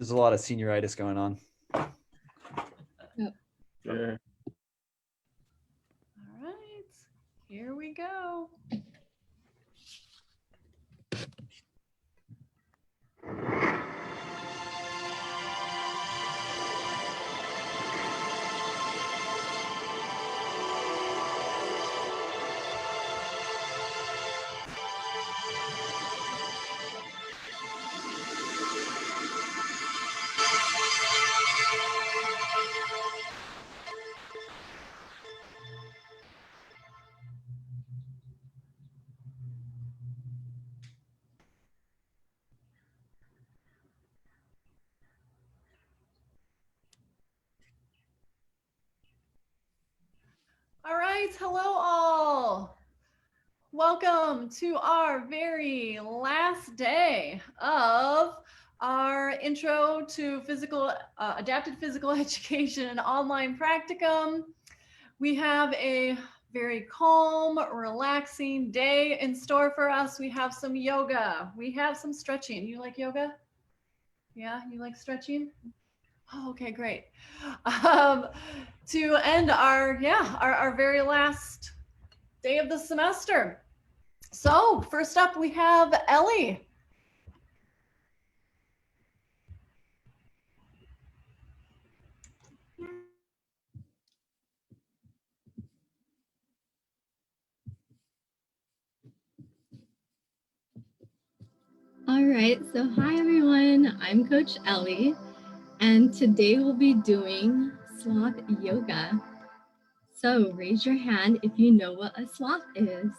There's a lot of senioritis going on. Yep. Sure. All right, here we go. All right, hello all. Welcome to our very last day of our intro to adapted physical education and online practicum. We have a very calm, relaxing day in store for us. We have some yoga. We have some stretching. You like yoga? Yeah, you like stretching? Oh, okay, great. To end our very last day of the semester. So first up, we have Ellie. All right, so hi everyone, I'm Coach Ellie, and today we'll be doing Sloth Yoga. So raise your hand if you know what a sloth is.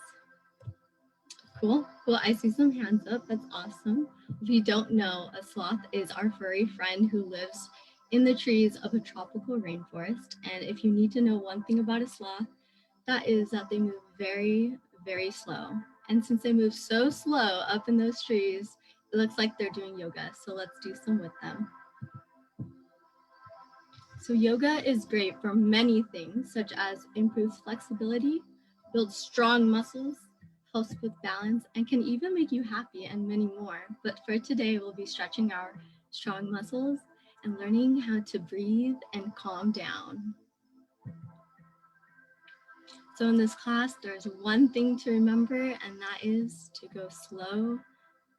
Cool, I see some hands up, that's awesome. If you don't know, a sloth is our furry friend who lives in the trees of a tropical rainforest. And if you need to know one thing about a sloth, that is that they move very, very slow. And since they move so slow up in those trees, it looks like they're doing yoga. So let's do some with them. So yoga is great for many things, such as improves flexibility, builds strong muscles, helps with balance, and can even make you happy, and many more. But for today, we'll be stretching our strong muscles and learning how to breathe and calm down. So in this class, there's one thing to remember, and that is to go slow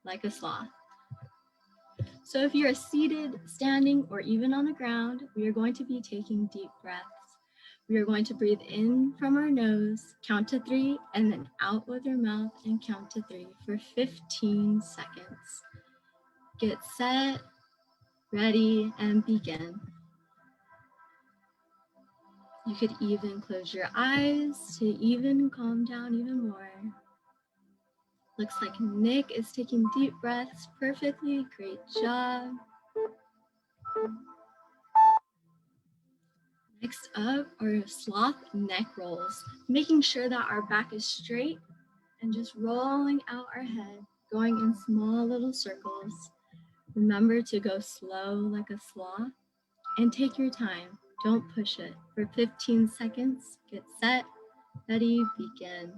like a sloth. So if you're seated, standing, or even on the ground, we are going to be taking deep breaths. We are going to breathe in from our nose, count to 3, and then out with our mouth and count to 3 for 15 seconds. Get set, ready, and begin. You could even close your eyes to even calm down even more. Looks like Nick is taking deep breaths perfectly. Great job. Next up are sloth neck rolls, making sure that our back is straight and just rolling out our head, going in small little circles. Remember to go slow like a sloth and take your time. Don't push it. For 15 seconds, get set, ready, begin.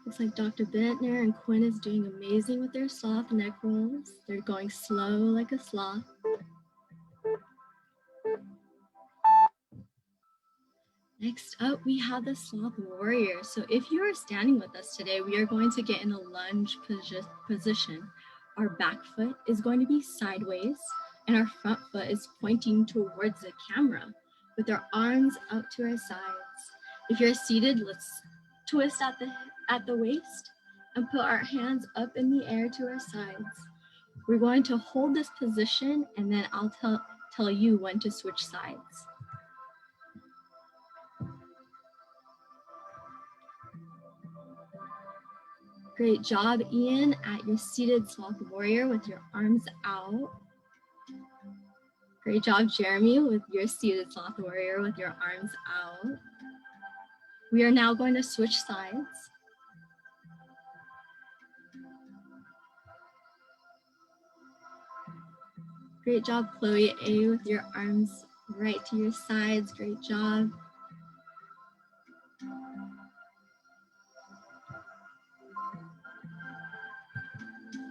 Looks like Dr. Bentner and Quinn is doing amazing with their sloth neck rolls. They're going slow like a sloth. Next up, we have the Sloth Warrior. So if you are standing with us today, we are going to get in a lunge position. Our back foot is going to be sideways and our front foot is pointing towards the camera with our arms out to our sides. If you're seated, let's twist at the waist and put our hands up in the air to our sides. We're going to hold this position and then I'll tell you when to switch sides. Great job, Ian, at your seated Sloth Warrior with your arms out. Great job, Jeremy, with your seated Sloth Warrior with your arms out. We are now going to switch sides. Great job, Chloe A, with your arms right to your sides. Great job.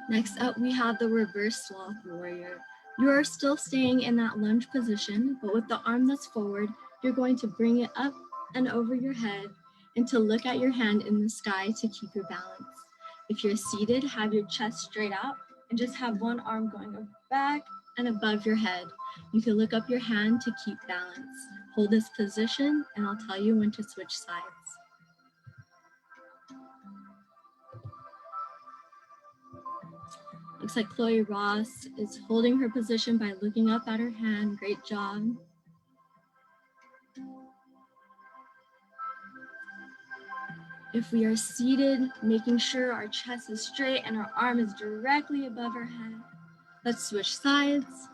Next up, we have the reverse Sloth Warrior. You are still staying in that lunge position, but with the arm that's forward, you're going to bring it up and over your head and to look at your hand in the sky to keep your balance. If you're seated, have your chest straight out and just have one arm going back and above your head. You can look up your hand to keep balance. Hold this position and I'll tell you when to switch sides. Looks like Chloe Ross is holding her position by looking up at her hand. Great job. If we are seated, making sure our chest is straight and our arm is directly above our head. Let's switch sides.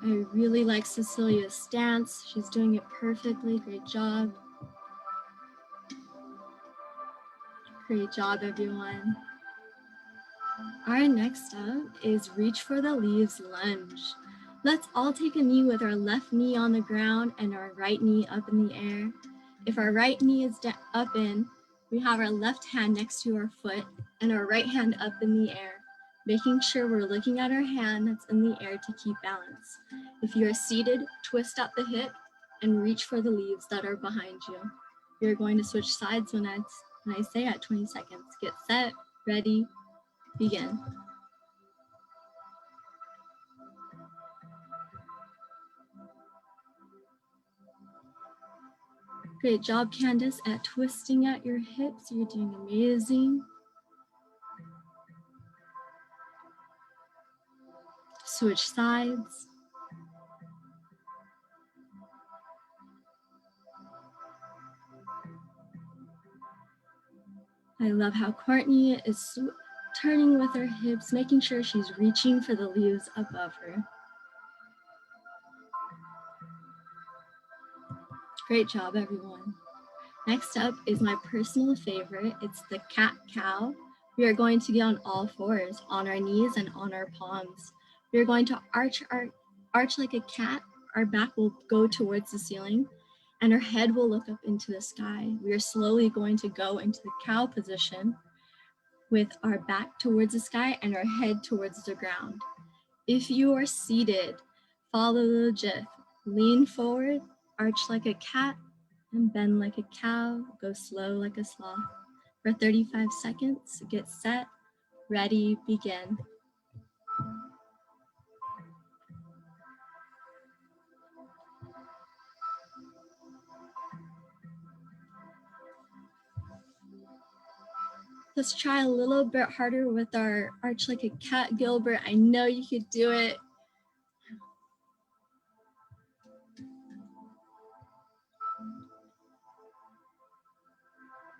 I really like Cecilia's stance. She's doing it perfectly. Great job. Great job, everyone. Our next up is reach for the leaves lunge. Let's all take a knee with our left knee on the ground and our right knee up in the air. If our right knee is up in, we have our left hand next to our foot and our right hand up in the air, making sure we're looking at our hand that's in the air to keep balance. If you are seated, twist up the hip and reach for the leaves that are behind you. You're going to switch sides when I say at 20 seconds. Get set, ready, begin. Great job, Candace, at twisting at your hips. You're doing amazing. Switch sides. I love how Courtney is turning with her hips, making sure she's reaching for the leaves above her. Great job, everyone. Next up is my personal favorite. It's the cat-cow. We are going to get on all fours, on our knees and on our palms. We are going to arch like a cat. Our back will go towards the ceiling and our head will look up into the sky. We are slowly going to go into the cow position with our back towards the sky and our head towards the ground. If you are seated, follow the GIF. Lean forward, arch like a cat, and bend like a cow. Go slow like a sloth. For 35 seconds, get set, ready, begin. Let's try a little bit harder with our arch like a cat, Gilbert. I know you could do it.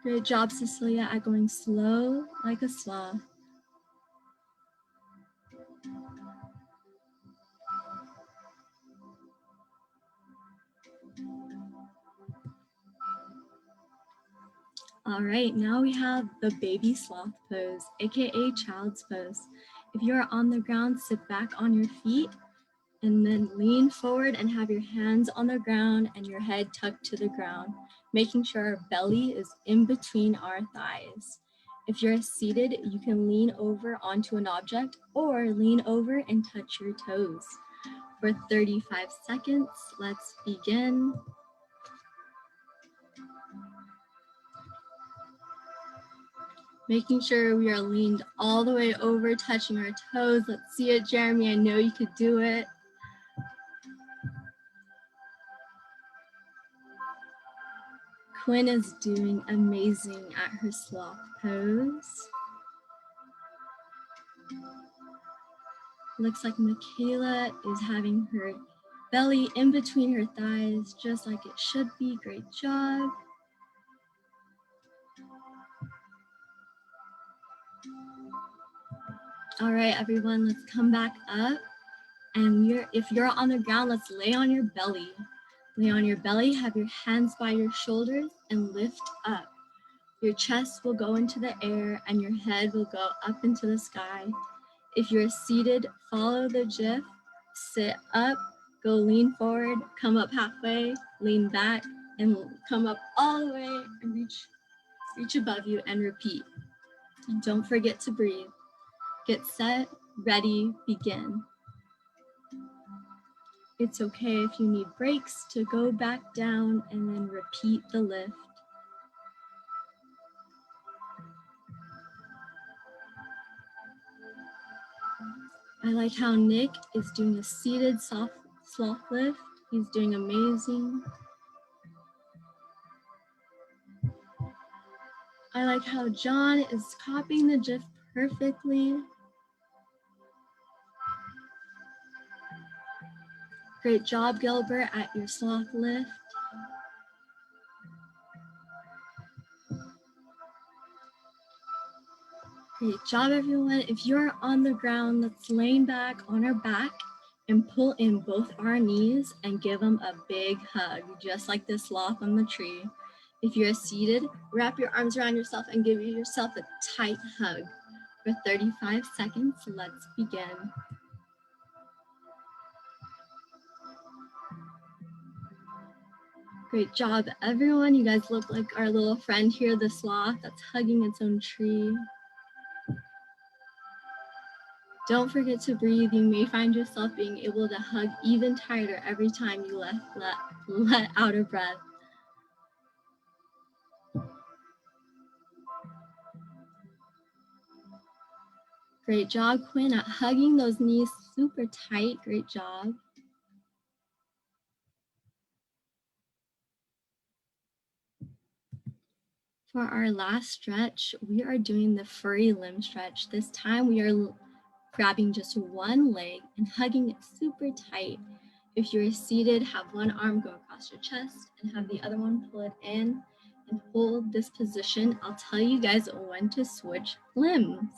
Great job, Cecilia, at going slow like a sloth. All right, now we have the baby sloth pose, AKA child's pose. If you are on the ground, sit back on your feet and then lean forward and have your hands on the ground and your head tucked to the ground, making sure our belly is in between our thighs. If you're seated, you can lean over onto an object or lean over and touch your toes. For 35 seconds, let's begin. Making sure we are leaned all the way over, touching our toes. Let's see it, Jeremy. I know you could do it. Quinn is doing amazing at her sloth pose. Looks like Michaela is having her belly in between her thighs, just like it should be. Great job. All right, everyone, let's come back up. And if you're on the ground, let's lay on your belly. Lay on your belly, have your hands by your shoulders and lift up. Your chest will go into the air and your head will go up into the sky. If you're seated, follow the GIF, sit up, go lean forward, come up halfway, lean back, and come up all the way and reach above you and repeat. And don't forget to breathe. Get set, ready, begin. It's okay if you need breaks to go back down and then repeat the lift. I like how Nick is doing a seated soft sloth lift. He's doing amazing. I like how John is copying the GIF perfectly. Great job, Gilbert, at your sloth lift. Great job, everyone. If you're on the ground, let's lean back on our back and pull in both our knees and give them a big hug, just like the sloth on the tree. If you're seated, wrap your arms around yourself and give yourself a tight hug. For 35 seconds, let's begin. Great job, everyone. You guys look like our little friend here, the sloth that's hugging its own tree. Don't forget to breathe. You may find yourself being able to hug even tighter every time you let out a breath. Great job, Quinn, at hugging those knees super tight. Great job. For our last stretch, we are doing the furry limb stretch. This time we are grabbing just one leg and hugging it super tight. If you're seated, have one arm go across your chest and have the other one pull it in and hold this position. I'll tell you guys when to switch limbs.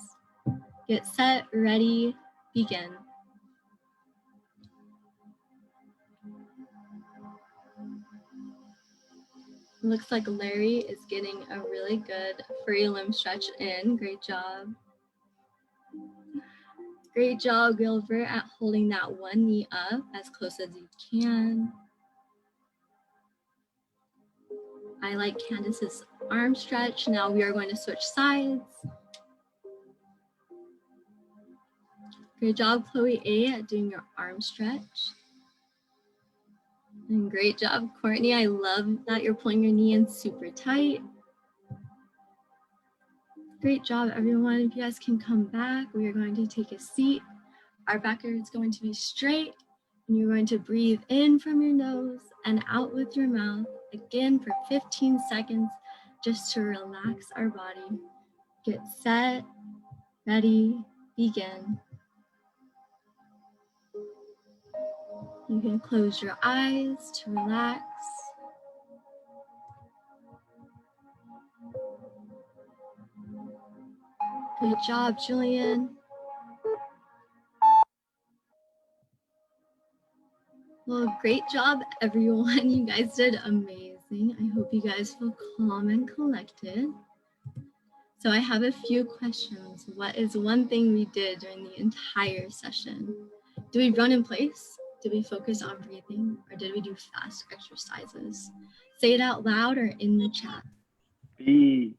Get set, ready, begin. Looks like Larry is getting a really good furry limb stretch in. Great job. Great job, Gilbert, at holding that one knee up as close as you can. I like Candace's arm stretch. Now we are going to switch sides. Great job, Chloe A, at doing your arm stretch. And great job, Courtney. I love that you're pulling your knee in super tight. Great job, everyone. If you guys can come back, we are going to take a seat. Our back is going to be straight, and you're going to breathe in from your nose and out with your mouth, again for 15 seconds, just to relax our body. Get set, ready, begin. You can close your eyes to relax. Good job, Julian. Well, great job, everyone. You guys did amazing. I hope you guys feel calm and collected. So I have a few questions. What is one thing we did during the entire session? Did we run in place? Did we focus on breathing? Or did we do fast exercises? Say it out loud or in the chat. B.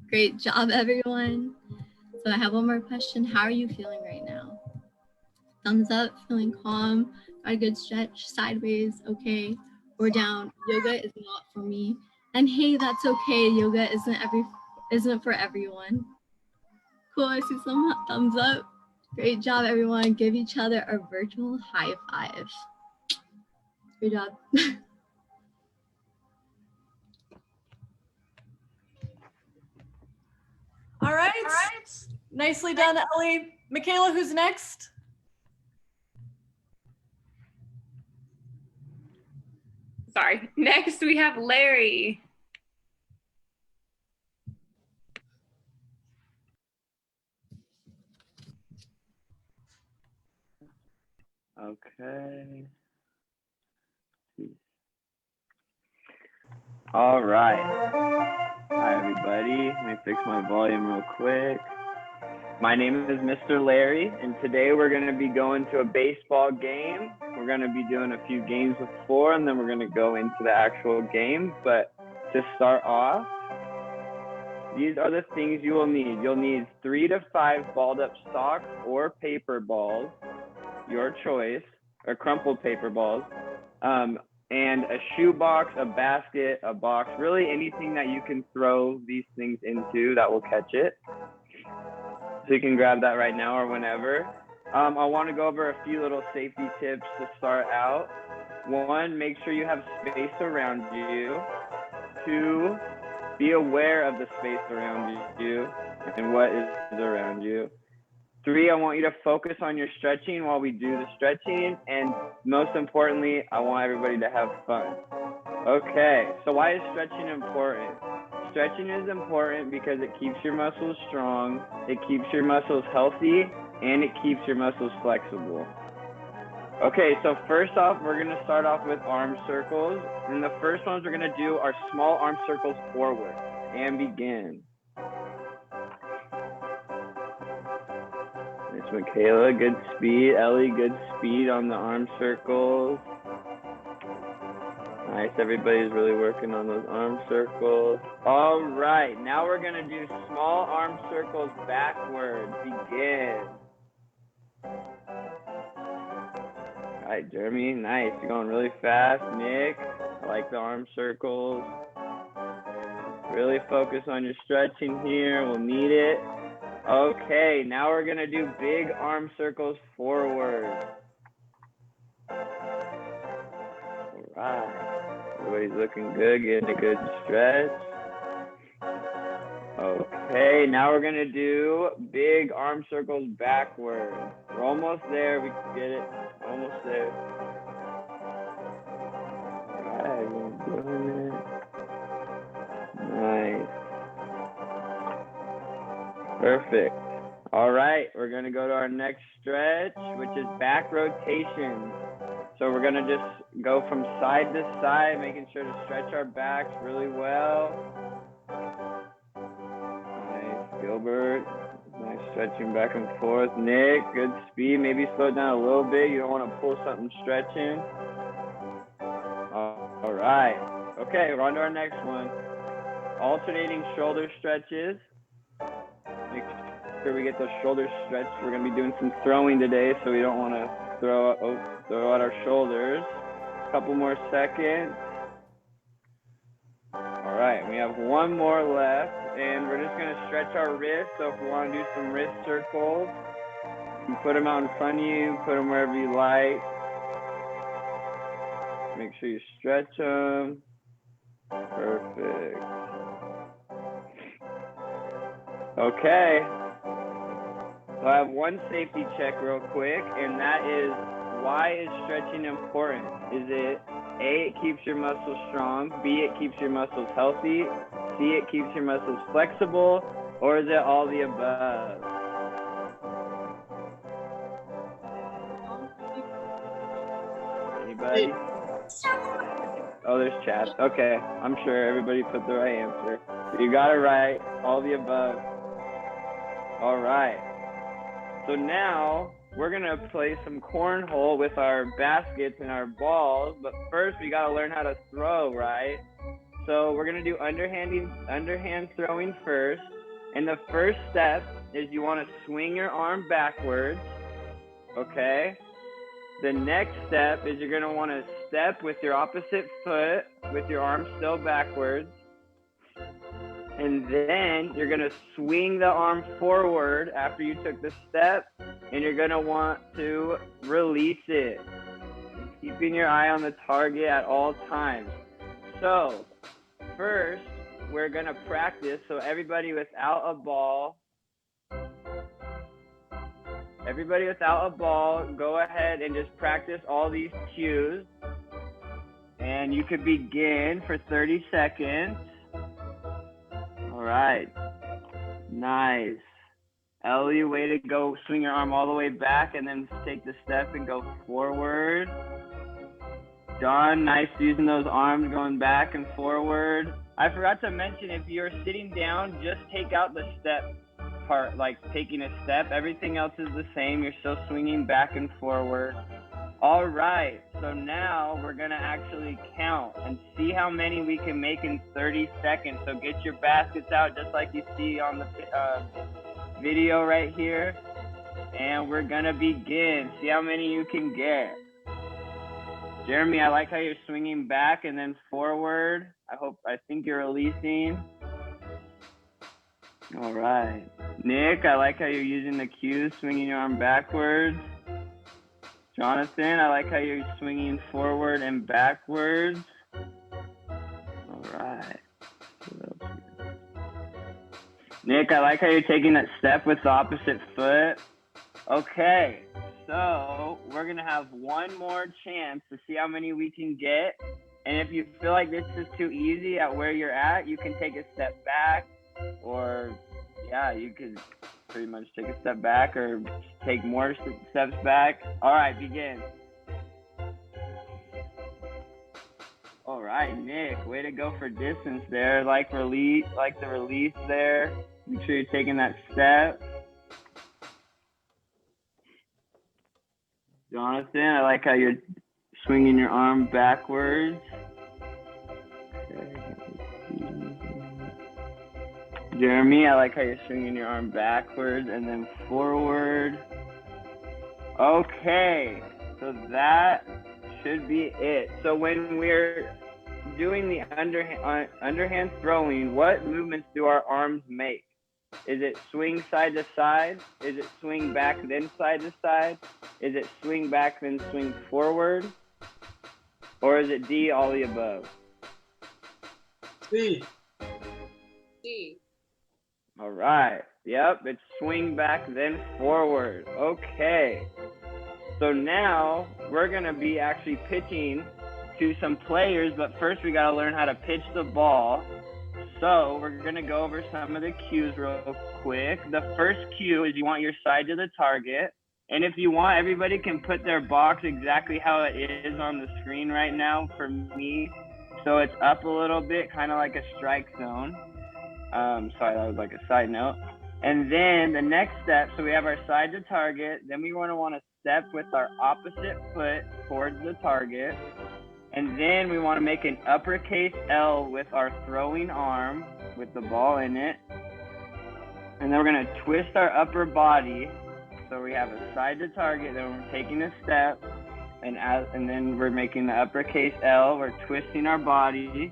Great job, everyone. So I have one more question. How are you feeling right now? Thumbs up, feeling calm, got a good stretch, sideways, okay, or down. Yoga is not for me. And hey, that's okay. Yoga isn't for everyone. Cool, I see some thumbs up. Great job, everyone. Give each other a virtual high five. Good job. All right. Nicely done, Ellie. Michaela, who's next? Sorry. Next, we have Larry. Okay. All right. Hi, everybody. Let me fix my volume real quick. My name is Mr. Larry, and today we're going to be going to a baseball game. We're going to be doing a few games before, and then we're going to go into the actual game. But to start off, these are the things you will need. You'll need 3 to 5 balled up socks or paper balls, your choice, or crumpled paper balls, and a shoe box, a basket, a box, really anything that you can throw these things into that will catch it. So you can grab that right now or whenever. I want to go over a few little safety tips to start out. 1, make sure you have space around you. 2, be aware of the space around you and what is around you. 3, I want you to focus on your stretching while we do the stretching. And most importantly, I want everybody to have fun. Okay, so why is stretching important? Stretching is important because it keeps your muscles strong, it keeps your muscles healthy, and it keeps your muscles flexible. Okay, so first off, we're going to start off with arm circles. And the first ones we're going to do are small arm circles forward. And begin. There's Michaela, good speed. Ellie, good speed on the arm circles. Nice, everybody's really working on those arm circles. All right, now we're gonna do small arm circles backwards. Begin. All right, Jeremy, nice. You're going really fast. Nick, I like the arm circles. Really focus on your stretching here. We'll need it. Okay, now we're gonna do big arm circles forward. All right. Everybody's looking good, getting a good stretch. Okay, now we're gonna do big arm circles backward. We're almost there, we can get it, almost there. All right, we're doing it. Nice. Perfect. All right, we're gonna go to our next stretch, which is back rotation. So we're gonna just go from side to side, making sure to stretch our backs really well. Nice, Gilbert. Nice stretching back and forth. Nick, good speed. Maybe slow it down a little bit. You don't want to pull something stretching. All right. Okay, we're on to our next one. Alternating shoulder stretches. Make sure we get those shoulders stretched. We're gonna be doing some throwing today, so we don't want to throw out our shoulders. A couple more seconds. All right, we have one more left, and we're just gonna stretch our wrists. So if we want to do some wrist circles, you can put them out in front of you, put them wherever you like. Make sure you stretch them. Perfect. Okay. So I have one safety check real quick, and that is, why is stretching important? Is it A, it keeps your muscles strong, B, it keeps your muscles healthy, C, it keeps your muscles flexible, or is it all the above? Anybody? Oh, there's chat. Okay, I'm sure everybody put the right answer. You got it right, all the above. All right. So now we're gonna play some cornhole with our baskets and our balls, but first we gotta learn how to throw, right? So we're gonna do underhand throwing first. And the first step is you wanna swing your arm backwards, okay? The next step is you're gonna wanna step with your opposite foot with your arm still backwards. And then you're gonna swing the arm forward after you took the step, and you're gonna want to release it, keeping your eye on the target at all times. So first, we're gonna practice. So everybody without a ball, go ahead and just practice all these cues. And you could begin for 30 seconds. All right, nice. Ellie, way to go. Swing your arm all the way back and then take the step and go forward. John, nice using those arms going back and forward. I forgot to mention, if you're sitting down, just take out the step part, like taking a step. Everything else is the same. You're still swinging back and forward. All right, so now we're gonna actually count and see how many we can make in 30 seconds. So get your baskets out just like you see on the video right here. And we're gonna begin. See how many you can get. Jeremy, I like how you're swinging back and then forward. I think you're releasing. All right. Nick, I like how you're using the cues, swinging your arm backwards. Jonathan, I like how you're swinging forward and backwards. All right. Nick, I like how you're taking that step with the opposite foot. Okay, so we're gonna have one more chance to see how many we can get. And if you feel like this is too easy at where you're at, you can take a step back, or yeah, you could pretty much take a step back or take more steps back. All right, begin. All right, Nick, way to go for distance there. Like the release there. Make sure you're taking that step. Jonathan, I like how you're swinging your arm backwards. Jeremy, I like how you're swinging your arm backwards and then forward. Okay, so that should be it. So when we're doing the underhand throwing, what movements do our arms make? Is it swing side to side? Is it swing back then side to side? Is it swing back then swing forward? Or is it D, all the above? C. D. All right. Yep, it's swing back then forward. Okay. So now we're going to be actually pitching to some players, but first we got to learn how to pitch the ball. So we're going to go over some of the cues real quick. The first cue is you want your side to the target. And if you want, everybody can put their box exactly how it is on the screen right now for me. So it's up a little bit, kind of like a strike zone. Sorry, that was like a side note. And then the next step, so we have our side to target. Then we want to step with our opposite foot towards the target. And then we want to make an uppercase L with our throwing arm with the ball in it. And then we're going to twist our upper body. So we have a side to target, then we're taking a step. And then we're making the uppercase L. We're twisting our body.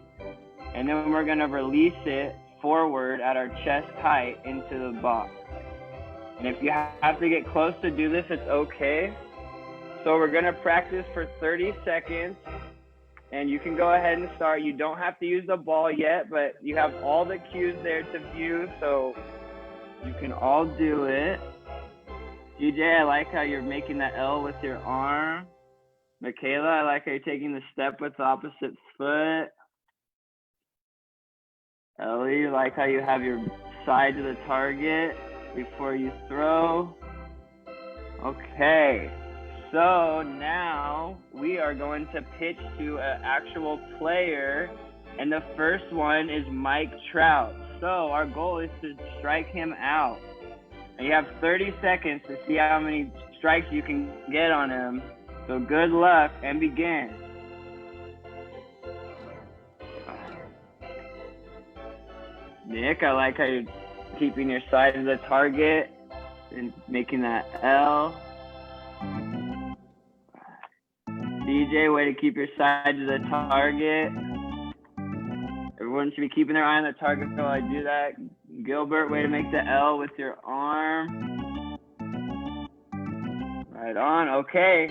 And then we're going to release it forward at our chest height into the box. And if you have to get close to do this, it's okay. So we're going to practice for 30 seconds. And you can go ahead and start. You don't have to use the ball yet, but you have all the cues there to view, so you can all do it. DJ, I like how you're making that L with your arm. Michaela, I like how you're taking the step with the opposite foot. Ellie, I like how you have your side to the target before you throw. Okay. So now we are going to pitch to an actual player, and the first one is Mike Trout. So our goal is to strike him out. And you have 30 seconds to see how many strikes you can get on him. So good luck and begin. Nick, I like how you're keeping your side to the target and making that L. DJ, way to keep your side to the target. Everyone should be keeping their eye on the target while I do that. Gilbert, way to make the L with your arm. Right on, okay.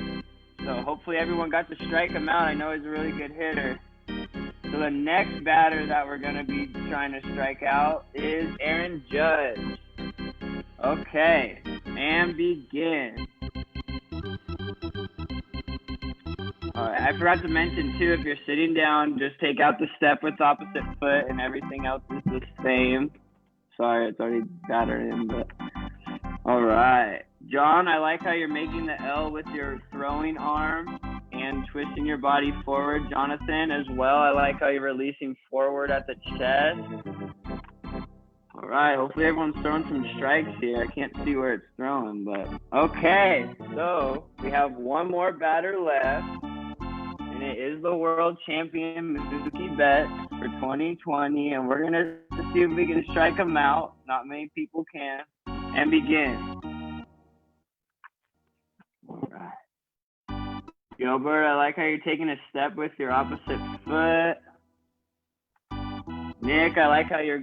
So hopefully everyone got to strike him out. I know he's a really good hitter. So the next batter that we're gonna be trying to strike out is Aaron Judge. Okay, and begin. I forgot to mention too, if you're sitting down, just take out the step with the opposite foot and everything else is the same. Sorry, it's already battered in, but all right. John, I like how you're making the L with your throwing arm and twisting your body forward. Jonathan, as well, I like how you're releasing forward at the chest. All right, hopefully everyone's throwing some strikes here. I can't see where it's throwing, but okay. So we have one more batter left, and it is the world champion Mookie Betts for 2020, and we're gonna see if we can strike him out. Not many people can. And begin. All right. Gilbert, I like how you're taking a step with your opposite foot. Nick, I like how you're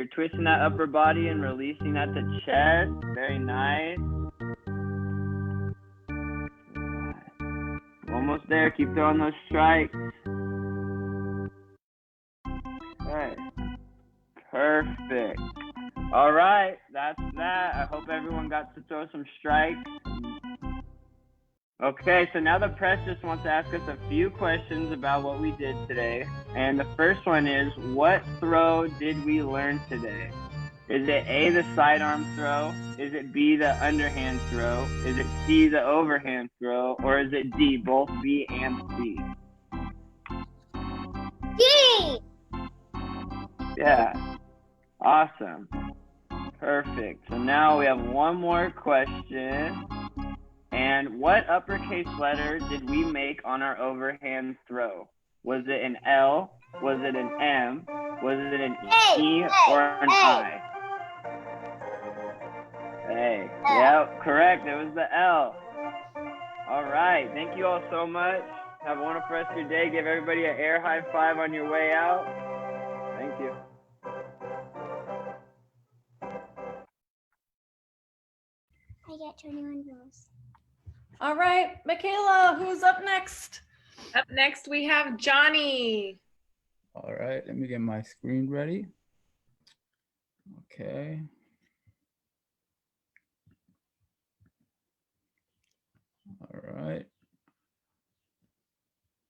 twisting that upper body and releasing that to chest. Very nice. Almost there. Keep throwing those strikes. Okay. Perfect. All right, that's that. I hope everyone got to throw some strikes. Okay, so now the press just wants to ask us a few questions about what we did today. And the first one is, what throw did we learn today? Is it A, the sidearm throw? Is it B, the underhand throw? Is it C, the overhand throw? Or is it D, both B and C? D! Yeah, awesome. Perfect. So now we have one more question. And what uppercase letter did we make on our overhand throw? Was it an L? Was it an M? Was it an E or an I? A. Yep, correct. It was the L. All right. Thank you all so much. Have a wonderful rest of your day. Give everybody an air high five on your way out. Thank you. I get 21 rolls. All right, Michaela, who's up next? Up next, we have Johnny. All right, let me get my screen ready. Okay. All right.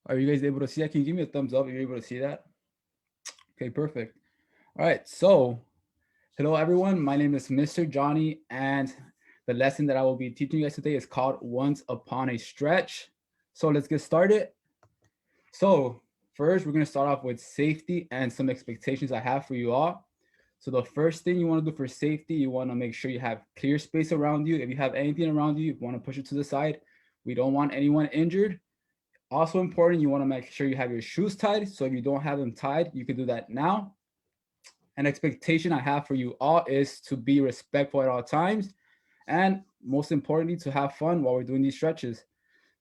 Are you guys able to see that? Can you give me a thumbs up if you're able to see that? Okay, perfect. All right, so hello everyone. My name is Mr. Johnny, and the lesson that I will be teaching you guys today is called Once Upon a Stretch. So let's get started. So first, we're going to start off with safety and some expectations I have for you all. So the first thing you want to do for safety, you want to make sure you have clear space around you. If you have anything around you, you want to push it to the side. We don't want anyone injured. Also important, you want to make sure you have your shoes tied. So if you don't have them tied, you can do that now. An expectation I have for you all is to be respectful at all times. And most importantly, to have fun while we're doing these stretches.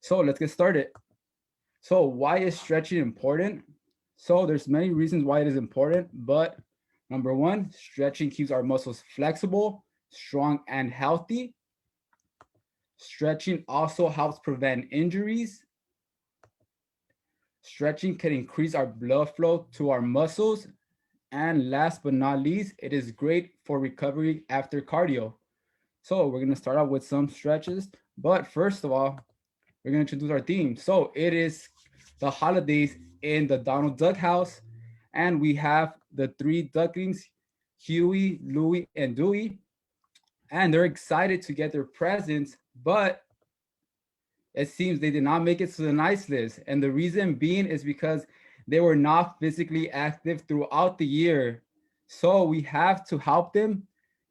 So let's get started. So why is stretching important? So there's many reasons why it is important, but number one, stretching keeps our muscles flexible, strong, and healthy. Stretching also helps prevent injuries. Stretching can increase our blood flow to our muscles. And last but not least, it is great for recovery after cardio. So we're going to start out with some stretches, but first of all, we're going to introduce our theme. So it is the holidays in the Donald Duck house, and we have the three ducklings, Huey, Louie, and Dewey, and they're excited to get their presents, but it seems they did not make it to the nice list. And the reason being is because they were not physically active throughout the year. So we have to help them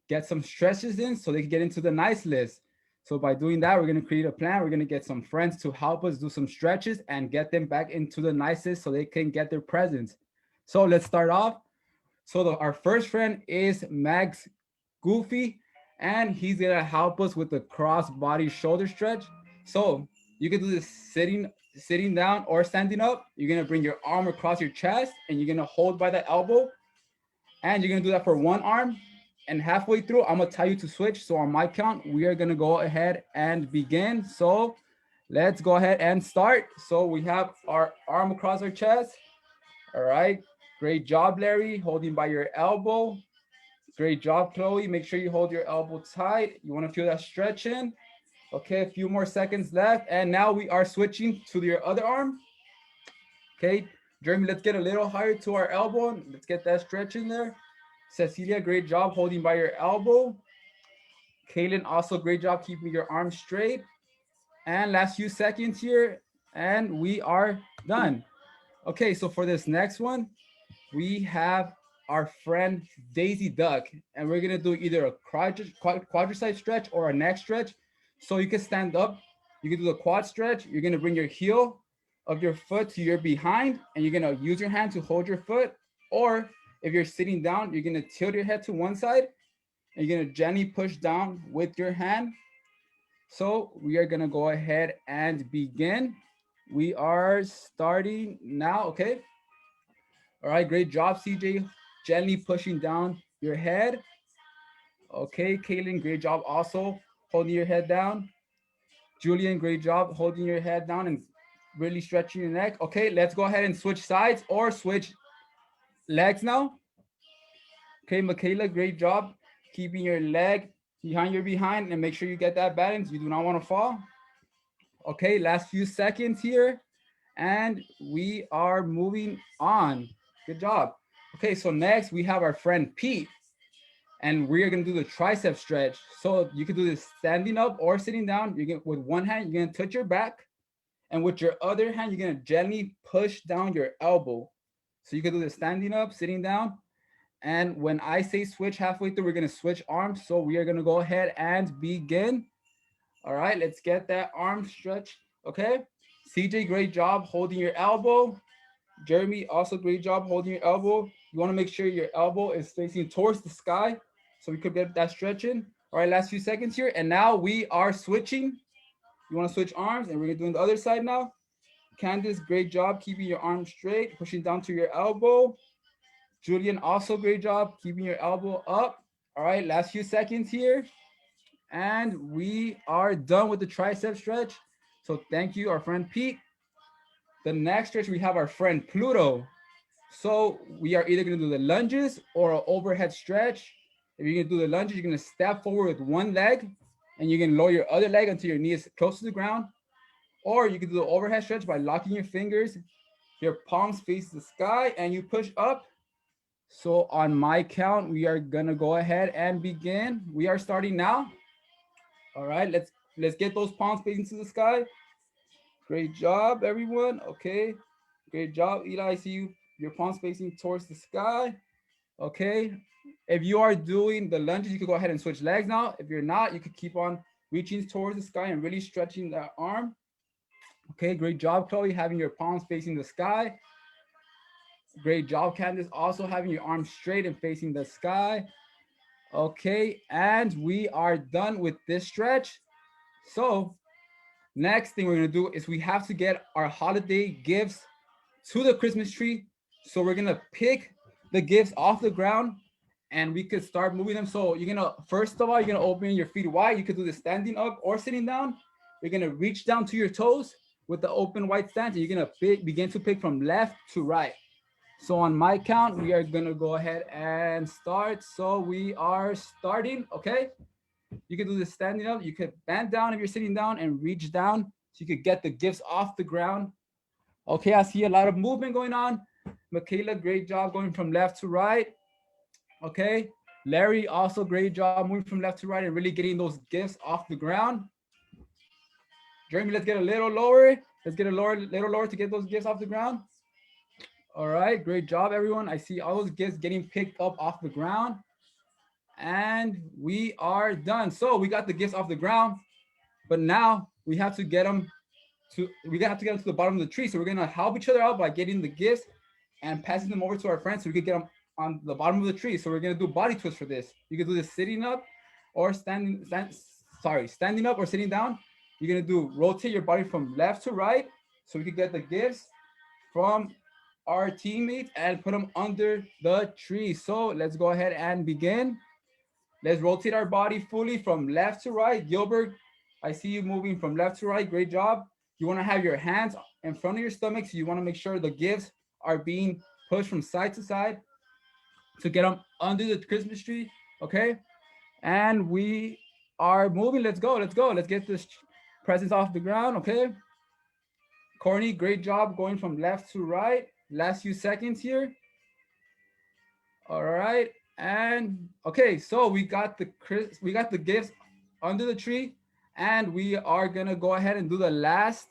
get some stretches in so they can get into the nice list. So by doing that, we're going to create a plan. We're going to get some friends to help us do some stretches and get them back into the nicest so they can get their presents. So let's start off. So our first friend is Max Goofy, and he's going to help us with the cross body shoulder stretch. So you can do this sitting down or standing up. You're going to bring your arm across your chest and you're going to hold by the elbow. And you're going to do that for one arm. And halfway through, I'm going to tell you to switch. So on my count, we are going to go ahead and begin. So let's go ahead and start. So we have our arm across our chest. All right. Great job, Larry. Holding by your elbow. Great job, Chloe. Make sure you hold your elbow tight. You want to feel that stretch in. Okay, a few more seconds left. And now we are switching to your other arm. Okay, Jeremy, let's get a little higher to our elbow. Let's get that stretch in there. Cecilia, great job holding by your elbow. Kaylin, also great job keeping your arms straight. And last few seconds here, and we are done. Okay, so for this next one, we have our friend Daisy Duck, and we're gonna do either a quadricep stretch or a neck stretch. So you can stand up, you can do the quad stretch. You're gonna bring your heel of your foot to your behind, and you're gonna use your hand to hold your foot. Or if you're sitting down, you're gonna tilt your head to one side, and you're gonna gently push down with your hand. So we are gonna go ahead and begin. We are starting now, okay? All right, great job, CJ. Gently pushing down your head. Okay, Kaylin, great job also holding your head down. Julian, great job holding your head down and really stretching your neck. Okay, let's go ahead and switch sides or switch legs now. Okay, Michaela, great job keeping your leg behind your behind and make sure you get that balance. You do not want to fall. Okay, last few seconds here. And we are moving on. Good job. Okay, so next we have our friend Pete. And we are gonna do the tricep stretch. So you can do this standing up or sitting down. You get with one hand, you're gonna touch your back. And with your other hand, you're gonna gently push down your elbow. So you can do the standing up, sitting down. And when I say switch halfway through, we're gonna switch arms. So we are gonna go ahead and begin. All right, let's get that arm stretch. Okay. CJ, great job holding your elbow. Jeremy, also great job holding your elbow. You want to make sure your elbow is facing towards the sky so we could get that stretching. All right, last few seconds here. And now we are switching. You want to switch arms and we're doing the other side now. Candice, great job keeping your arm straight, pushing down to your elbow. Julian, also great job keeping your elbow up. All right, last few seconds here. And we are done with the tricep stretch. So thank you, our friend Pete. The next stretch, we have our friend Pluto. So we are either gonna do the lunges or an overhead stretch. If you're gonna do the lunges, you're gonna step forward with one leg and you're gonna lower your other leg until your knee is close to the ground. Or you can do the overhead stretch by locking your fingers, your palms face the sky, and you push up. So on my count, we are gonna go ahead and begin. We are starting now. All right, let's get those palms facing to the sky. Great job, everyone. Okay, great job, Eli. I see you. Your palms facing towards the sky. Okay. If you are doing the lunges, you can go ahead and switch legs now. If you're not, you could keep on reaching towards the sky and really stretching that arm. Okay, great job, Chloe, having your palms facing the sky. Great job, Candice, also having your arms straight and facing the sky. Okay, and we are done with this stretch. So next thing we're gonna do is we have to get our holiday gifts to the Christmas tree. So we're gonna pick the gifts off the ground and we could start moving them. So you're gonna, first of all, you're gonna open your feet wide. You could do this standing up or sitting down. You're gonna reach down to your toes with the open wide stance. And you're gonna begin to pick from left to right. So on my count, we are gonna go ahead and start. So we are starting, okay? You can do this standing up. You could bend down if you're sitting down and reach down so you could get the gifts off the ground. Okay, I see a lot of movement going on. Michaela, great job going from left to right. Okay, Larry, also great job moving from left to right and really getting those gifts off the ground. Jeremy, let's get a little lower. Let's get a little lower to get those gifts off the ground. All right, great job, everyone. I see all those gifts getting picked up off the ground. And we are done. So we got the gifts off the ground, but now we have to get them to the bottom of the tree. So we're gonna help each other out by getting the gifts and passing them over to our friends so we could get them on the bottom of the tree. So we're gonna do body twists for this. You can do this sitting up or standing up or sitting down. You're gonna rotate your body from left to right so we can get the gifts from our teammates and put them under the tree. So let's go ahead and begin. Let's rotate our body fully from left to right. Gilbert, I see you moving from left to right. Great job. You want to have your hands in front of your stomach. So you want to make sure the gifts are being pushed from side to side to get them under the Christmas tree. Okay. And we are moving. Let's go. Let's go. Let's get this presents off the ground. Okay. Courtney, great job going from left to right. Last few seconds here. All right. And okay, so we got the gifts under the tree, and we are gonna go ahead and do the last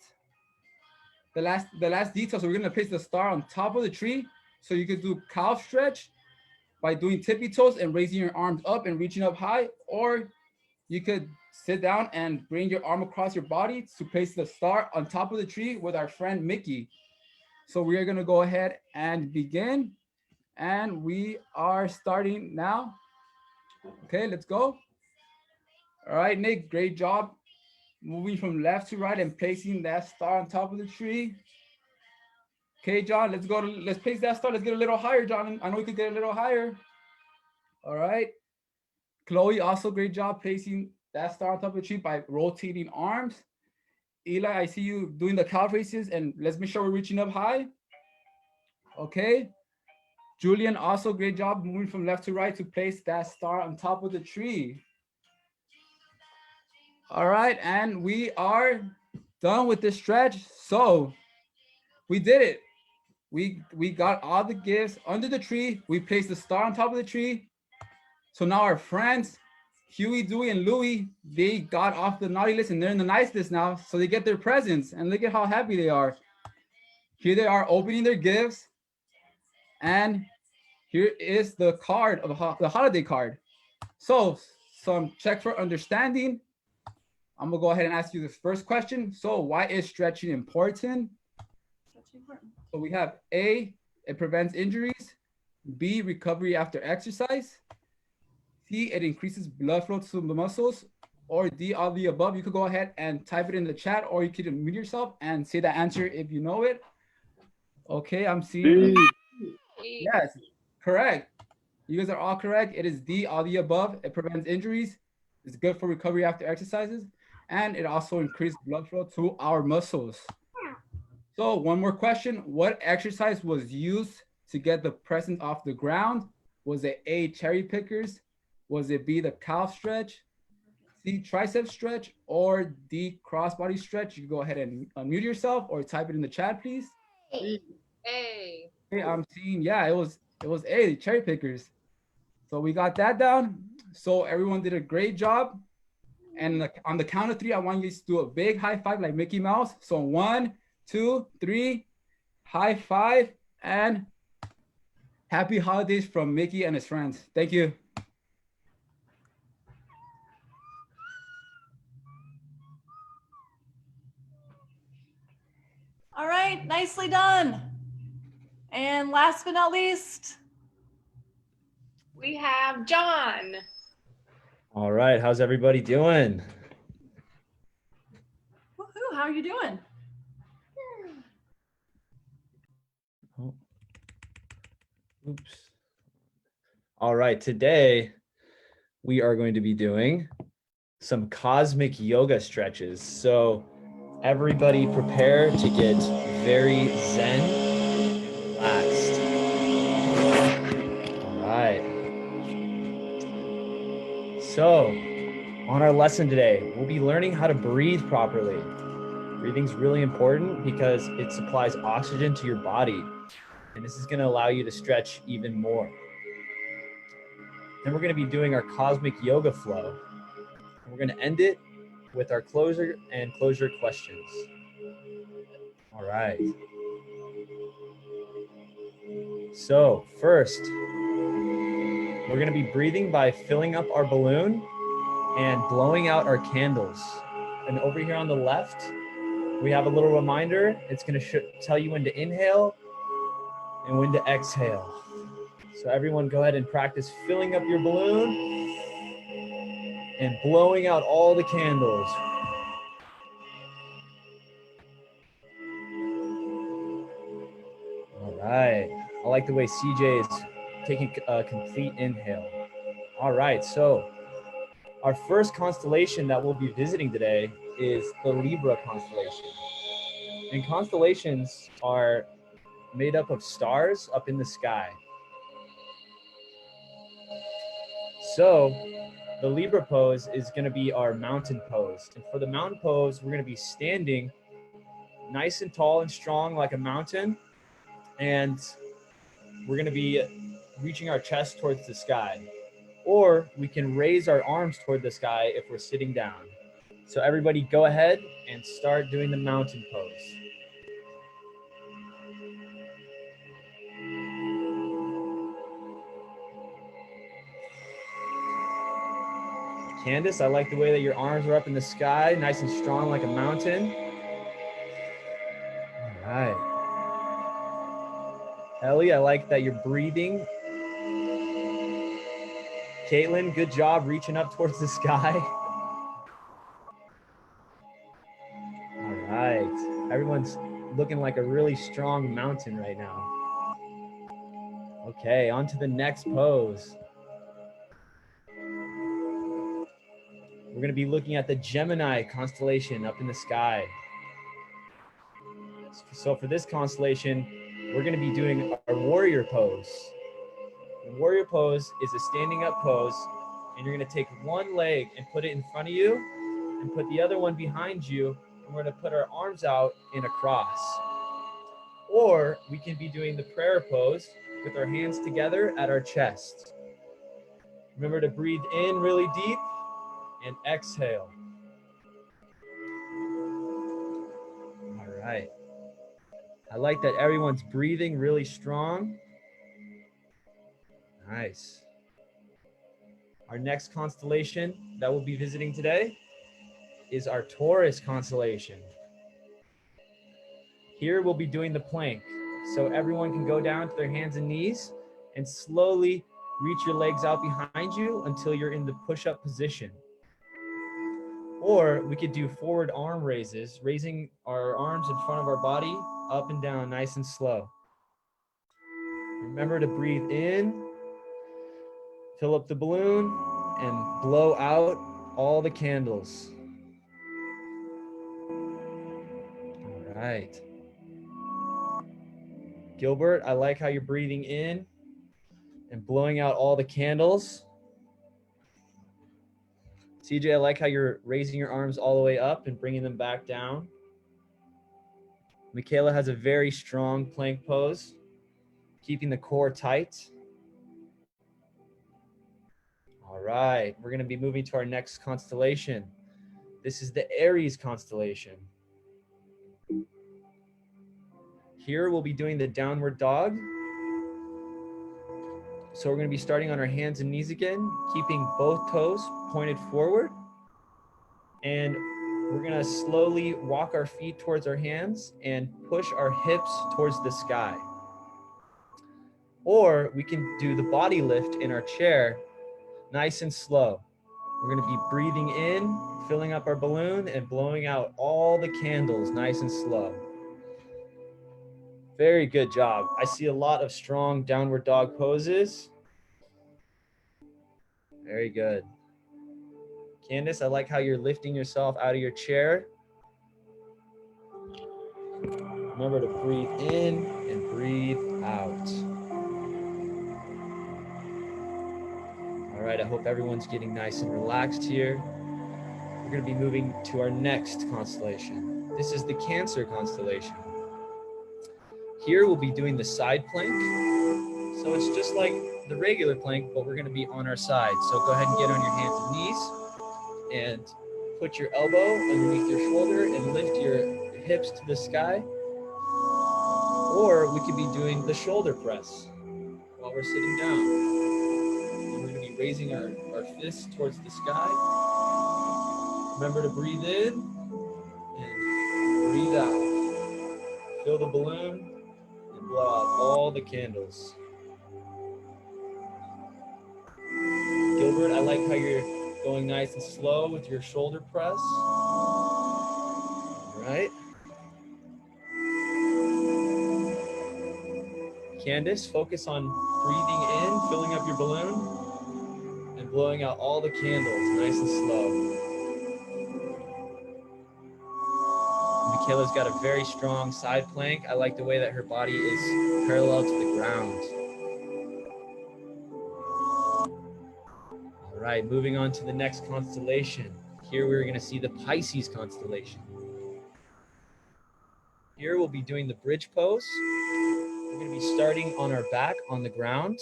detail. So we're gonna place the star on top of the tree. So you could do calf stretch. by doing tippy toes and raising your arms up and reaching up high, or you could sit down and bring your arm across your body to place the star on top of the tree with our friend Mickey. So we are gonna go ahead and begin. And we are starting now. Okay, let's go. All right, Nick, great job. Moving from left to right and placing that star on top of the tree. Okay, John, let's place that star. Let's get a little higher, John. I know we could get a little higher. All right. Chloe, also great job placing that star on top of the tree by rotating arms. Eli, I see you doing the calf raises, and let's make sure we're reaching up high. Okay. Julian, also great job moving from left to right to place that star on top of the tree. All right, and we are done with this stretch. So we did it. We got all the gifts under the tree. We placed the star on top of the tree. So now our friends, Huey, Dewey, and Louie, they got off the naughty list and they're in the nice list now. So they get their presents, and look at how happy they are. Here they are opening their gifts. And here is the card of the holiday card. So some check for understanding. I'm gonna go ahead and ask you the first question. So why is stretching important? So we have A, it prevents injuries. B, recovery after exercise. C, it increases blood flow to the muscles. Or D, all the above. You could go ahead and type it in the chat, or you could unmute yourself and say the answer if you know it. Okay, I'm seeing. Yes, correct. You guys are all correct. It is D, all the above. It prevents injuries. It's good for recovery after exercises. And it also increased blood flow to our muscles. So one more question. What exercise was used to get the present off the ground? Was it A, cherry pickers? Was it B, the calf stretch? C, tricep stretch? Or D, crossbody stretch? You can go ahead and unmute yourself or type it in the chat, please. A. Okay, I'm seeing, yeah, it was A, cherry pickers. So we got that down. So everyone did a great job. And on the count of 3, I want you to do a big high five like Mickey Mouse. So 1, 2, 3, high five, and happy holidays from Mickey and his friends. Thank you. All right, nicely done. And last but not least, We have John. All right, how's everybody doing? woohoo, how are you doing? Oh. Oops. All right, today we are going to be doing some cosmic yoga stretches. So everybody prepare to get very zen and relaxed. All right. So on our lesson today, we'll be learning how to breathe properly. Breathing's really important because it supplies oxygen to your body, and this is going to allow you to stretch even more. Then we're going to be doing our cosmic yoga flow. And we're going to end it with our closure and closure questions. All right. So first, we're going to be breathing by filling up our balloon and blowing out our candles. And over here on the left, we have a little reminder. It's going to tell you when to inhale and when to exhale. So everyone go ahead and practice filling up your balloon and blowing out all the candles. All right. I like the way CJ is taking a complete inhale. All right. So our first constellation that we'll be visiting today is the Libra constellation. And constellations are made up of stars up in the sky. So the Libra pose is going to be our mountain pose. And for the mountain pose, we're going to be standing nice and tall and strong like a mountain. And we're going to be reaching our chest towards the sky. Or we can raise our arms toward the sky if we're sitting down. So everybody go ahead and start doing the mountain pose. Candace, I like the way that your arms are up in the sky, nice and strong like a mountain. All right. Ellie, I like that you're breathing. Caitlin, good job reaching up towards the sky. All right. Everyone's looking like a really strong mountain right now. Okay, on to the next pose. We're going to be looking at the Gemini constellation up in the sky. So for this constellation, we're going to be doing our warrior pose. The warrior pose is a standing up pose, and you're going to take one leg and put it in front of you and put the other one behind you, and we're going to put our arms out in a cross. Or we can be doing the prayer pose with our hands together at our chest. Remember to breathe in really deep and exhale. All right. I like that everyone's breathing really strong. Nice. Our next constellation that we'll be visiting today is our Taurus constellation. Here we'll be doing the plank. So everyone can go down to their hands and knees and slowly reach your legs out behind you until you're in the push-up position. Or we could do forward arm raises, raising our arms in front of our body, up and down, nice and slow. Remember to breathe in, fill up the balloon, and blow out all the candles. All right. Gilbert, I like how you're breathing in and blowing out all the candles. CJ, I like how you're raising your arms all the way up and bringing them back down. Michaela has a very strong plank pose, keeping the core tight. All right, we're going to be moving to our next constellation. This is the Aries constellation. Here we'll be doing the downward dog. So we're going to be starting on our hands and knees again, keeping both toes pointed forward. And we're going to slowly walk our feet towards our hands and push our hips towards the sky. Or we can do the body lift in our chair, nice and slow. We're going to be breathing in, filling up our balloon, and blowing out all the candles, nice and slow. Very good job. I see a lot of strong downward dog poses. Very good. Candace, I like how you're lifting yourself out of your chair. Remember to breathe in and breathe out. All right, I hope everyone's getting nice and relaxed here. We're going to be moving to our next constellation. This is the Cancer constellation. Here we'll be doing the side plank. So it's just like the regular plank, but we're going to be on our side. So go ahead and get on your hands and knees and put your elbow underneath your shoulder and lift your hips to the sky. Or we could be doing the shoulder press while we're sitting down. And we're going to be raising our fists towards the sky. Remember to breathe in and breathe out. Fill the balloon and blow out all the candles. Gilbert, I like how you're going nice and slow with your shoulder press. All right. Candace, focus on breathing in, filling up your balloon, and blowing out all the candles nice and slow. Michaela's got a very strong side plank. I like the way that her body is parallel to the ground. All right, moving on to the next constellation. Here we're going to see the Pisces constellation. Here we'll be doing the bridge pose. We're going to be starting on our back on the ground.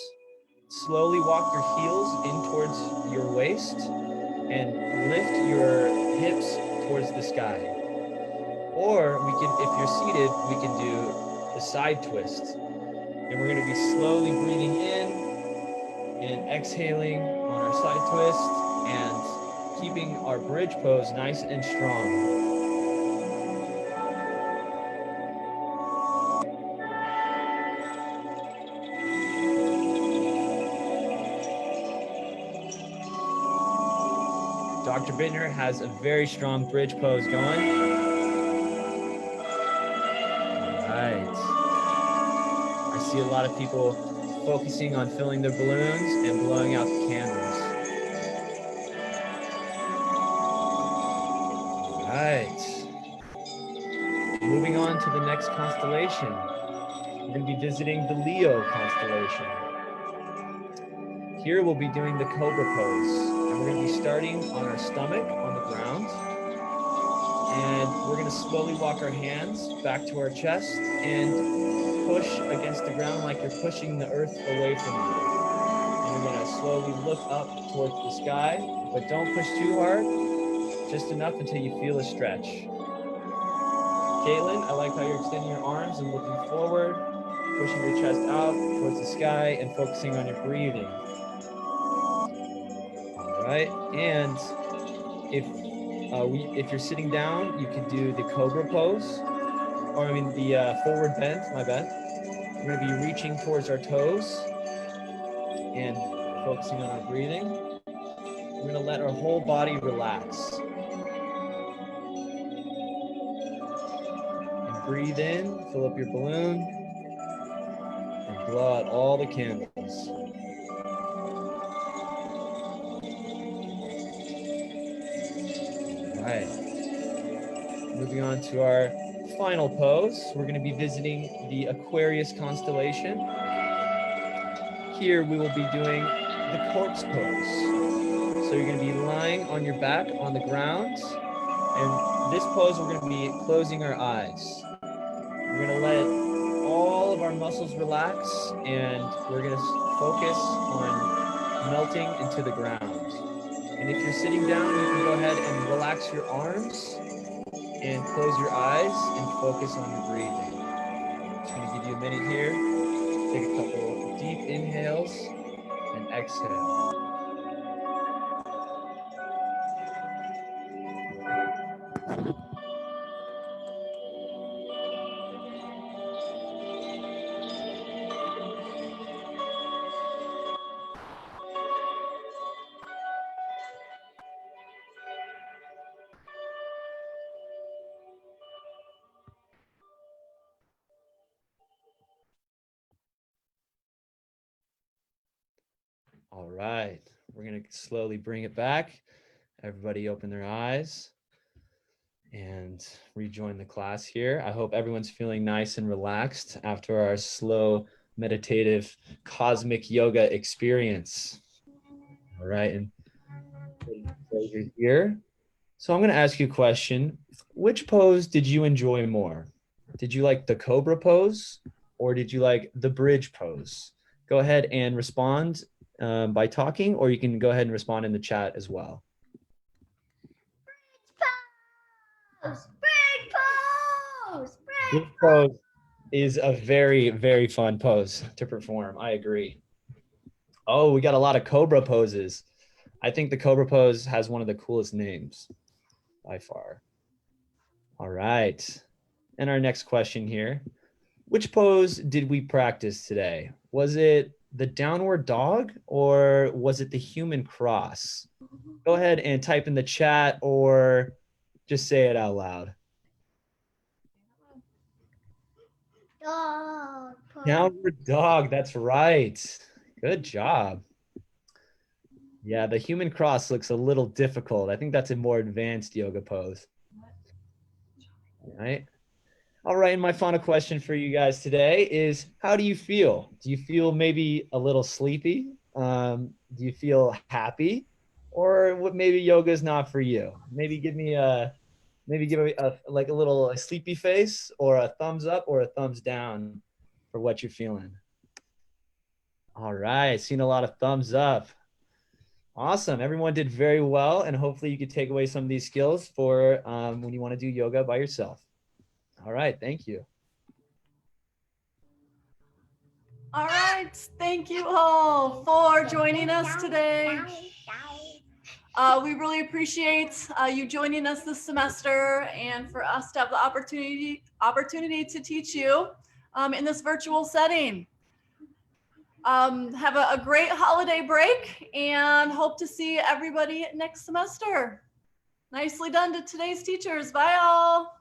Slowly walk your heels in towards your waist and lift your hips towards the sky. Or we can, if you're seated, we can do the side twist. And we're going to be slowly breathing in and exhaling on our side twist and keeping our bridge pose nice and strong. Dr. Bittner has a very strong bridge pose going. All right. I see a lot of people focusing on filling their balloons and blowing out the candles. All right. Moving on to the next constellation. We're going to be visiting the Leo constellation. Here we'll be doing the Cobra pose. And we're going to be starting on our stomach on the ground. And we're going to slowly walk our hands back to our chest and push against the ground like you're pushing the earth away from you. And you're going to slowly look up towards the sky, but don't push too hard, just enough until you feel a stretch. Caitlin, I like how you're extending your arms and looking forward, pushing your chest out towards the sky and focusing on your breathing. All right, and if you're sitting down, you could do the Cobra pose, or the forward bend, my bad. We're gonna be reaching towards our toes and focusing on our breathing. We're gonna let our whole body relax. And breathe in, fill up your balloon, and blow out all the candles. All right. Moving on to our final pose, we're going to be visiting the Aquarius constellation. Here we will be doing the corpse pose. So you're going to be lying on your back on the ground. And this pose, we're going to be closing our eyes. We're going to let all of our muscles relax, and we're going to focus on melting into the ground. And if you're sitting down, you can go ahead and relax your arms and close your eyes and focus on your breathing. Just gonna give you a minute here. Take a couple deep inhales and exhale. All right, we're gonna slowly bring it back. Everybody open their eyes and rejoin the class here. I hope everyone's feeling nice and relaxed after our slow, meditative, cosmic yoga experience. All right, and you're here. So I'm gonna ask you a question. Which pose did you enjoy more? Did you like the Cobra pose or did you like the bridge pose? Go ahead and respond by talking, or you can go ahead and respond in the chat as well. Bridge pose is a very, very fun pose to perform. I agree. Oh, we got a lot of Cobra poses. I think the Cobra pose has one of the coolest names by far. All right. And our next question here. Which pose did we practice today? Was it the downward dog or was it the human cross? Go ahead and type in the chat or just say it out loud. Dog. Downward dog, that's right. Good job. Yeah, the human cross looks a little difficult. I think that's a more advanced yoga pose. All right. All right, and my final question for you guys today is, how do you feel? Do you feel maybe a little sleepy? Do you feel happy? Or what, maybe yoga is not for you? Maybe give me a sleepy face, or a thumbs up or a thumbs down for what you're feeling. All right, seen a lot of thumbs up. Awesome, everyone did very well, and hopefully you could take away some of these skills for when you want to do yoga by yourself. All right, thank you. All right, thank you all for joining us today. We really appreciate you joining us this semester and for us to have the opportunity to teach you in this virtual setting. Have a great holiday break and hope to see everybody next semester. Nicely done to today's teachers. Bye all.